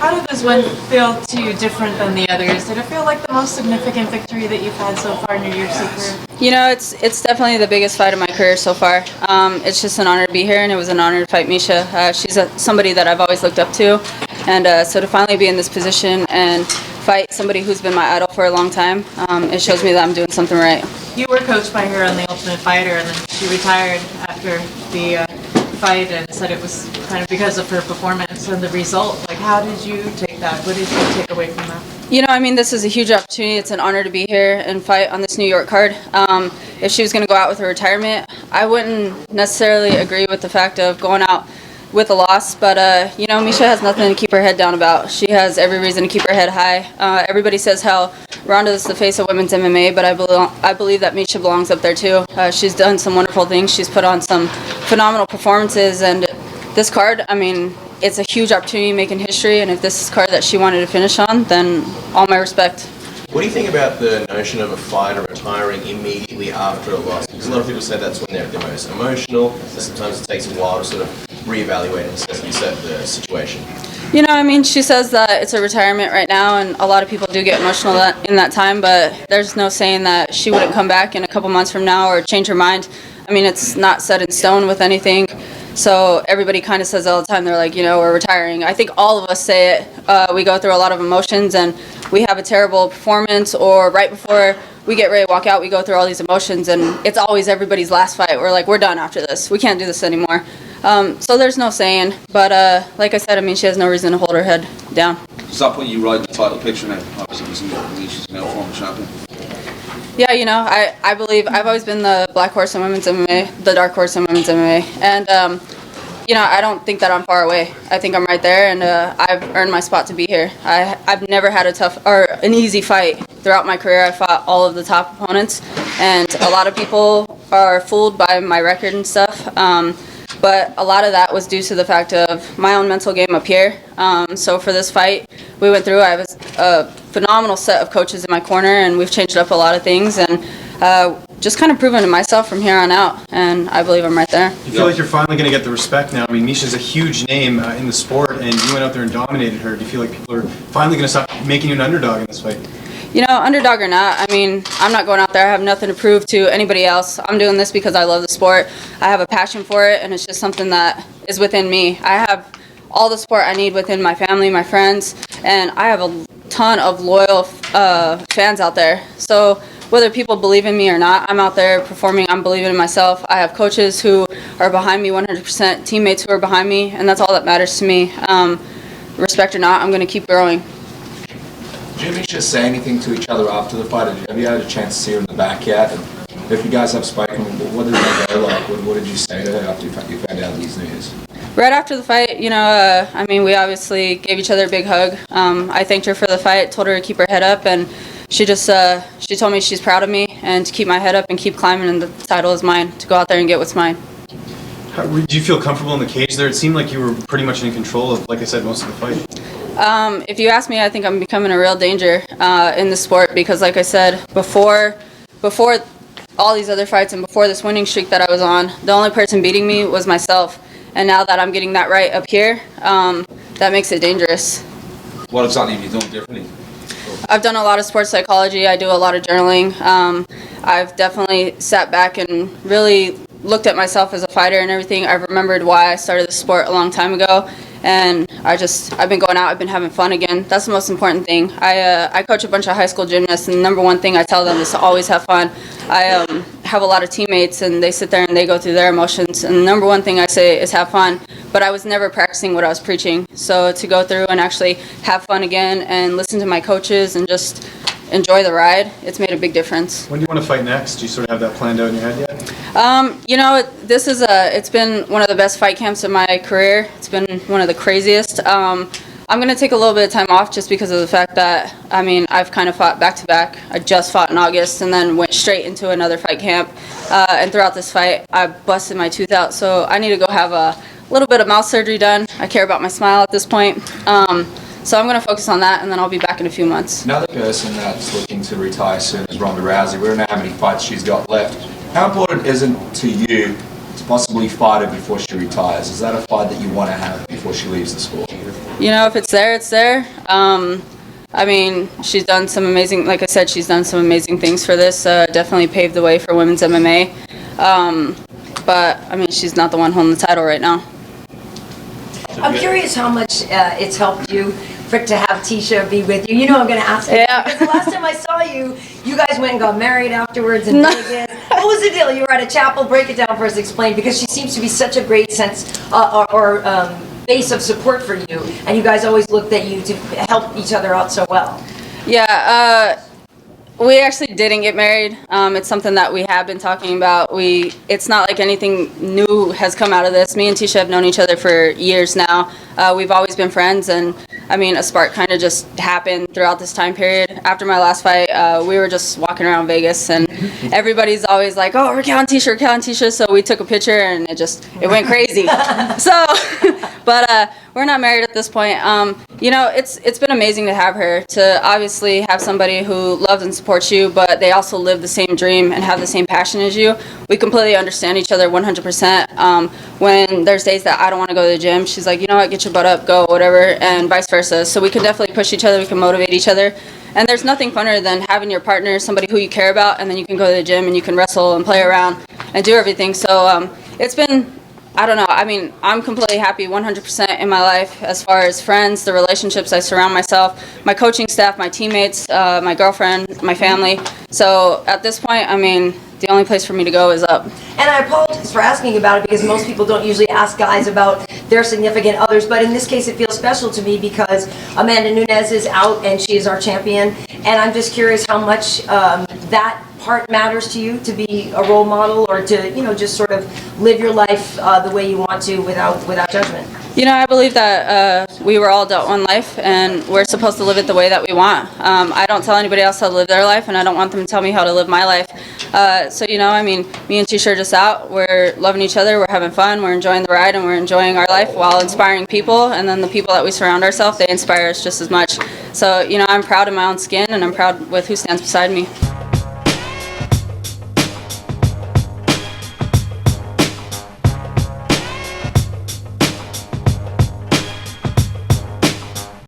How did this one feel to you different than the others? Did it feel like the most significant victory that you've had so far in your UFC career? You know, it's definitely the biggest fight of my career so far. It's just an honor to be here, and it was an honor to fight Miesha. She's somebody that I've always looked up to, and so to finally be in this position and fight somebody who's been my idol for a long time, it shows me that I'm doing something right. You were coached by her on The Ultimate Fighter, and then she retired after the fight and said it was kind of because of her performance and the result. Like, how did you take that? What did you take away from that? You know, I mean, this is a huge opportunity. It's an honor to be here and fight on this New York card. If she was going to go out with a retirement, I wouldn't necessarily agree with the fact of going out with a loss, but you know, Miesha has nothing to keep her head down about. She has every reason to keep her head high. Everybody says how Ronda is the face of women's MMA, but I believe that Miesha belongs up there too. She's done some wonderful things. She's put on some phenomenal performances, and this card, I mean, it's a huge opportunity making history, and if this is the card that she wanted to finish on, then all my respect. What do you think about the notion of a fighter retiring immediately after a loss? Because a lot of people say that's when they're the most emotional. Sometimes it takes a while to sort of reevaluate and assess the situation. You know, I mean, she says that it's a retirement right now, and a lot of people do get emotional in that time, but there's no saying that she wouldn't come back in a couple months from now or change her mind. I mean, it's not set in stone with anything. So everybody kind of says all the time, they're like, you know, we're retiring. I think all of us say it. We go through a lot of emotions, and we have a terrible performance, or right before we get ready to walk out, we go through all these emotions, and it's always everybody's last fight. We're like, we're done after this. We can't do this anymore. So there's no saying. But like I said, I mean, she has no reason to hold her head down. Does that put you right in the title picture now? Obviously, Miesha's now former champion. Yeah, you know, I believe I've always been the black horse in women's MMA, the dark horse in women's MMA, and you know, I don't think that I'm far away. I think I'm right there, and I've earned my spot to be here. I've never had a tough or an easy fight throughout my career. I fought all of the top opponents, and a lot of people are fooled by my record and stuff. But a lot of that was due to the fact of my own mental game up here. So for this fight, we went through. I have a phenomenal set of coaches in my corner, and we've changed up a lot of things, and just kind of proven to myself from here on out, and I believe I'm right there. You feel like you're finally going to get the respect now? I mean, Miesha's a huge name in the sport, and you went out there and dominated her. Do you feel like people are finally going to stop making you an underdog in this fight? You know, underdog or not, I mean, I'm not going out there. I have nothing to prove to anybody else. I'm doing this because I love the sport. I have a passion for it, and it's just something that is within me. I have all the support I need within my family, my friends, and I have a ton of loyal fans out there. So whether people believe in me or not, I'm out there performing. I'm believing in myself. I have coaches who are behind me 100%, teammates who are behind me, and that's all that matters to me. Respect or not, I'm going to keep growing. Did you and Miesha say anything to each other after the fight? Have you had a chance to see her in the back yet? And if you guys have spoken, what did that go like? What did you say to her after you found out these news? Right after the fight, you know, I mean, we obviously gave each other a big hug. I thanked her for the fight, told her to keep her head up, and she just she told me she's proud of me and to keep my head up and keep climbing, and the title is mine, to go out there and get what's mine. Did you feel comfortable in the cage there? It seemed like you were pretty much in control of, like I said, most of the fight. If you ask me, I think I'm becoming a real danger in the sport because, like I said, before all these other fights and before this winning streak that I was on, the only person beating me was myself. And now that I'm getting that right up here, that makes it dangerous. What exactly are you doing differently? I've done a lot of sports psychology. I do a lot of journaling. I've definitely sat back and really looked at myself as a fighter and everything. I've remembered why I started the sport a long time ago. And I've been going out, I've been having fun again. That's the most important thing. I coach a bunch of high school gymnasts, and the number one thing I tell them is to always have fun. I have a lot of teammates, and they sit there and they go through their emotions, and the number one thing I say is have fun. But I was never practicing what I was preaching. So to go through and actually have fun again and listen to my coaches and just enjoy the ride, it's made a big difference. When do you want to fight next? Do you sort of have that planned out in your head yet? You know, it's been one of the best fight camps of my career. It's been one of the craziest. I'm going to take a little bit of time off just because of the fact that, I mean, I've kind of fought back-to-back. I just fought in August and then went straight into another fight camp. And throughout this fight, I busted my tooth out. So I need to go have a little bit of mouth surgery done. I care about my smile at this point. So I'm going to focus on that, and then I'll be back in a few months. Another person that's looking to retire soon is Ronda Rousey. We don't know how many fights she's got left. How important is it to you to possibly fight her before she retires? Is that a fight that you want to have before she leaves the sport? You know, if it's there, it's there. I mean, she's done some amazing, like I said, she's done some amazing things for this. Definitely paved the way for women's MMA. But, I mean, she's not the one holding the title right now. I'm curious how much it's helped you to have Tecia be with you. You know I'm going to ask you. Yeah. Because the last time I saw you, you guys went and got married afterwards in Vegas. What was the deal? You were at a chapel. Break it down for us. Explain. Because she seems to be such a great sense base of support for you. And you guys always looked at you to help each other out so well. Yeah, we actually didn't get married. It's something that we have been talking about. It's not like anything new has come out of this. Me and Tecia have known each other for years now. We've always been friends, and I mean, a spark kind of just happened throughout this time period. After my last fight, we were just walking around Vegas, and everybody's always like, "Oh, Raquel and Tecia, Raquel and Tecia." So we took a picture, and it went crazy. So, but we're not married at this point. You know, it's been amazing to have her, to obviously have somebody who loves and supports you, but they also live the same dream and have the same passion as you. We completely understand each other 100%. When there's days that I don't want to go to the gym, she's like, you know what, get your butt up, go, whatever, and vice versa. So we can definitely push each other, we can motivate each other. And there's nothing funner than having your partner, somebody who you care about, and then you can go to the gym and you can wrestle and play around and do everything. So it's been, I don't know, I mean, I'm completely happy 100% in my life as far as friends, the relationships I surround myself, my coaching staff, my teammates, my girlfriend, my family. So at this point, I mean, the only place for me to go is up. And I apologize for asking about it because most people don't usually ask guys about their significant others, but in this case it feels special to me because Amanda Nunes is out and she is our champion, and I'm just curious how much that part matters to you, to be a role model or to, you know, just sort of live your life the way you want to without judgment. You know, I believe that we were all dealt one life, and we're supposed to live it the way that we want. I don't tell anybody else how to live their life, and I don't want them to tell me how to live my life. So, you know, I mean, me and Tecia are just out. We're loving each other. We're having fun. We're enjoying the ride, and we're enjoying our life while inspiring people. And then the people that we surround ourselves, they inspire us just as much. So, you know, I'm proud of my own skin, and I'm proud with who stands beside me.